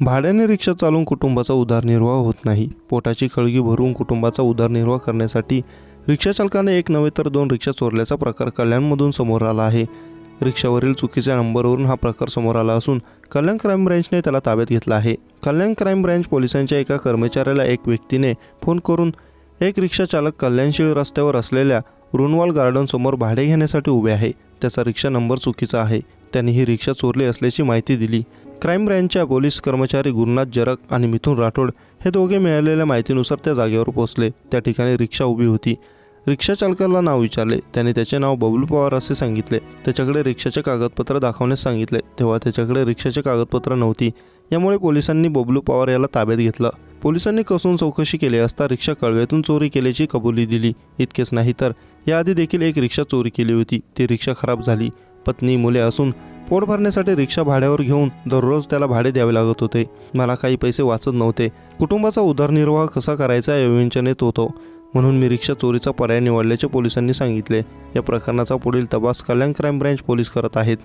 भाड्याने रिक्षा चालवून कुटुंबाचा उदरनिर्वाह होत नाही. पोटाची खळगी भरून कुटुंबाचा उदरनिर्वाह करण्यासाठी रिक्षाचालकाने एक नव्हे तर 2 रिक्षा चोरल्याचा प्रकार कल्याणमधून समोर आला आहे. रिक्षावरील चुकीच्या नंबरवरून हा प्रकार समोर आला असून कल्याण क्राईम ब्रँचने त्याला ताब्यात घेतला आहे. कल्याण क्राईम ब्रँच पोलिसांच्या एका कर्मचाऱ्याला एक व्यक्तीने फोन करून एक रिक्षा चालक कल्याणशीळ रस्त्यावर असलेल्या रुनवाल गार्डन समोर भाडे घेण्यासाठी उभे आहे. त्याचा रिक्षा नंबर चुकीचा आहे. त्यांनी ही रिक्षा चोरली असल्याची माहिती दिली. क्राईम ब्रँचच्या पोलीस कर्मचारी गुरुनाथ जरग आणि मिथुन राठोड हे दोघे मिळालेल्या माहितीनुसार त्या जागेवर पोहोचले. त्या ठिकाणी रिक्षा उभी होती. रिक्षा चालकाला नाव विचारले. त्याने त्याचे नाव बबलू पवार असे सांगितले. त्याच्याकडे रिक्षाचे कागदपत्र दाखवण्यास सांगितले तेव्हा त्याच्याकडे रिक्षाचे कागदपत्र नव्हती. यामुळे पोलिसांनी बबलू पवार याला ताब्यात घेतलं. पोलिसांनी कसून चौकशी केली असता रिक्षा कळव्यातून चोरी केल्याची कबुली दिली. इतकेच नाही तर याआधी देखील एक रिक्षा चोरी केली होती. ती रिक्षा खराब झाली. पत्नी मुले असून पोट भरण्यासाठी रिक्षा भाड्यावर घेऊन दररोज त्याला भाडे द्यावे लागत होते. मला काही पैसे वाचत नव्हते. कुटुंबाचा उदरनिर्वाह कसा करायचा या विवेचनेत होतो, म्हणून मी रिक्षा चोरीचा पर्याय निवडल्याचे पोलिसांनी सांगितले. या प्रकरणाचा पुढील तपास कल्याण क्राईम ब्रँच पोलीस करत आहेत.